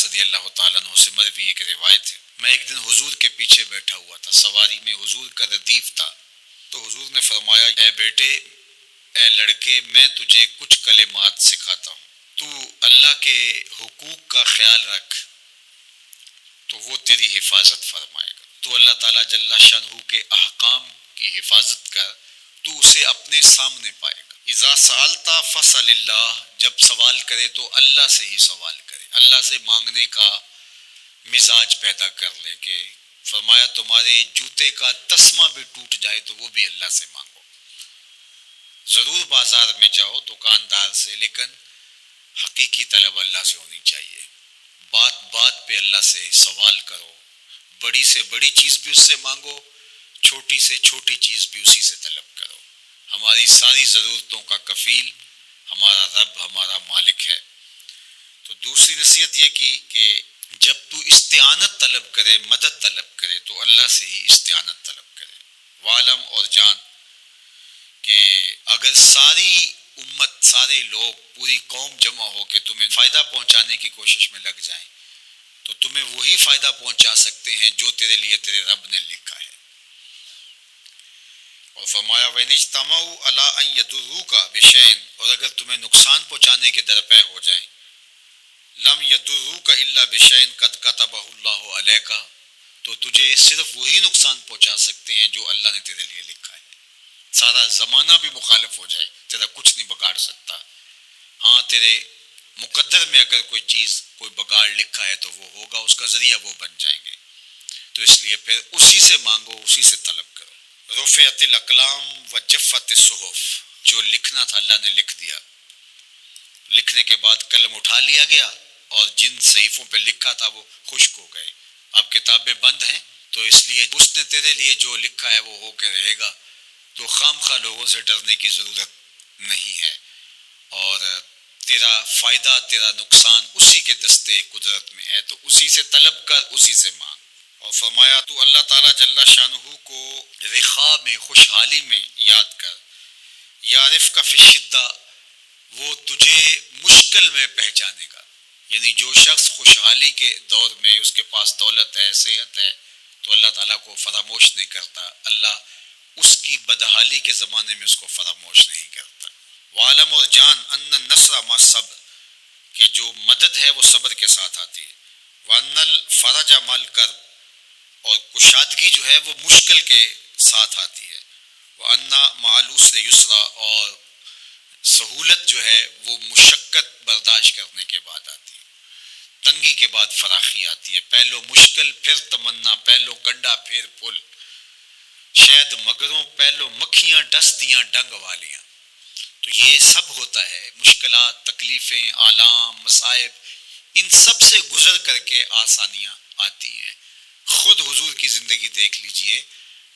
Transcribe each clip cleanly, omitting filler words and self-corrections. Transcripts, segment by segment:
رضی اللہ تعالیٰ عنہ سے مروی ایک روایت ہے، میں ایک دن حضور کے پیچھے بیٹھا ہوا تھا، سواری میں حضور کا ردیف تھا، تو حضور نے فرمایا، اے بیٹے، اے لڑکے، میں تجھے کچھ کلمات سکھاتا ہوں، تو اللہ کے حقوق کا خیال رکھ تو وہ تیری حفاظت فرمائے گا، تو اللہ تعالیٰ جل شانہ کے احکام کی حفاظت کر تو اسے اپنے سامنے پائے گا۔ اذا سألت فاسأل اللہ، جب سوال کرے تو اللہ سے ہی سوال کرے، اللہ سے مانگنے کا مزاج پیدا کر لے، کہ فرمایا تمہارے جوتے کا تسمہ بھی ٹوٹ جائے تو وہ بھی اللہ سے مانگو، ضرور بازار میں جاؤ دکاندار سے، لیکن حقیقی طلب اللہ سے ہونی چاہیے، بات بات پہ اللہ سے سوال کرو، بڑی سے بڑی چیز بھی اس سے مانگو، چھوٹی سے چھوٹی چیز بھی اسی سے طلب کرو، ہماری ساری ضرورتوں کا کفیل ہمارا رب، ہمارا مالک ہے۔ تو دوسری نصیحت یہ کی کہ جب تو استعانت طلب کرے، مدد طلب کرے تو اللہ سے ہی استعانت طلب کرے۔ وعلم، اور جان کہ اگر ساری امت، سارے لوگ، پوری قوم جمع ہو کے تمہیں فائدہ پہنچانے کی کوشش میں لگ جائیں تو تمہیں وہی فائدہ پہنچا سکتے ہیں جو تیرے لیے تیرے رب نے لکھا ہے۔ اور فرمایا وَإِنِ اجْتَمَعُوا عَلَىٰ أَن يَضُرُّوكَ بِشَيْءٍ، اور اگر تمہیں نقصان پہنچانے کے درپے ہو جائیں، لَمْ يَضُرُّوكَ إِلَّا بِشَيْءٍ قَدْ كَتَبَهُ اللَّهُ عَلَيْكَ، تو تجھے صرف وہی نقصان پہنچا سکتے ہیں جو اللہ نے تیرے لیے لکھا ہے۔ سارا زمانہ بھی مخالف ہو جائے، تیرا کچھ نہیں بگاڑ سکتا، ہاں تیرے مقدر میں اگر کوئی چیز، کوئی بگاڑ لکھا ہے تو وہ ہوگا، اس کا ذریعہ وہ بن جائیں گے، تو اس لیے پھر اسی سے مانگو، اسی سے طلب کرو۔ رفعت الاقلام وجفت الصحف، جو لکھنا تھا اللہ نے لکھ دیا، لکھنے کے بعد قلم اٹھا لیا گیا اور جن صحیفوں پہ لکھا تھا وہ خشک ہو گئے، اب کتابیں بند ہیں، تو اس لیے اس نے تیرے لیے جو لکھا ہے وہ ہو کے رہے گا، تو خام خواہ لوگوں سے ڈرنے کی ضرورت نہیں ہے، اور تیرا فائدہ، تیرا نقصان اسی کے دستے قدرت میں ہے، تو اسی سے طلب کر، اسی سے مانگ۔ اور فرمایا تو اللہ تعالیٰ جل شانہ کو رخاء میں، خوشحالی میں یاد کر، یعرف کا فی الشدہ، وہ تجھے مشکل میں پہچانے گا، یعنی جو شخص خوشحالی کے دور میں اس کے پاس دولت ہے، صحت ہے، تو اللہ تعالیٰ کو فراموش نہیں کرتا، اللہ اس کی بدحالی کے زمانے میں اس کو فراموش نہیں کرتا۔ وعلم، اور جان، ان النصر مع الصبر، کہ جو مدد ہے وہ صبر کے ساتھ آتی ہے، وان الفرج مع الکرب، اور کشادگی جو ہے وہ مشکل کے ساتھ آتی ہے، وان مع العسر یسرا، اور سہولت جو ہے وہ مشقت برداشت کرنے کے بعد آتی ہے، تنگی کے بعد فراخی آتی ہے، پہلو مشکل پھر تمنا، پہلو کنڈا پھر پل، شاید مگروں پہلو مکھیاں ڈس دیاں ڈنگ والیاں، تو یہ سب ہوتا ہے، مشکلات، تکلیفیں، آلام، مصائب، ان سب سے گزر کر کے آسانیاں آتی ہیں۔ خود حضور کی زندگی دیکھ لیجئے،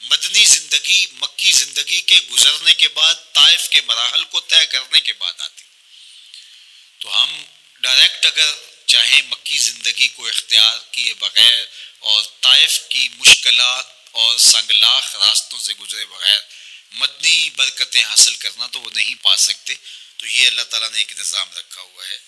مدنی زندگی مکی زندگی کے گزرنے کے بعد، طائف کے مراحل کو طے کرنے کے بعد آتی، تو ہم ڈائریکٹ اگر چاہیں مکی زندگی کو اختیار کیے بغیر اور طائف کی مشکلات اور سنگلاخ راستوں سے گزرے بغیر مدنی برکتیں حاصل کرنا، تو وہ نہیں پا سکتے، تو یہ اللہ تعالیٰ نے ایک نظام رکھا ہوا ہے۔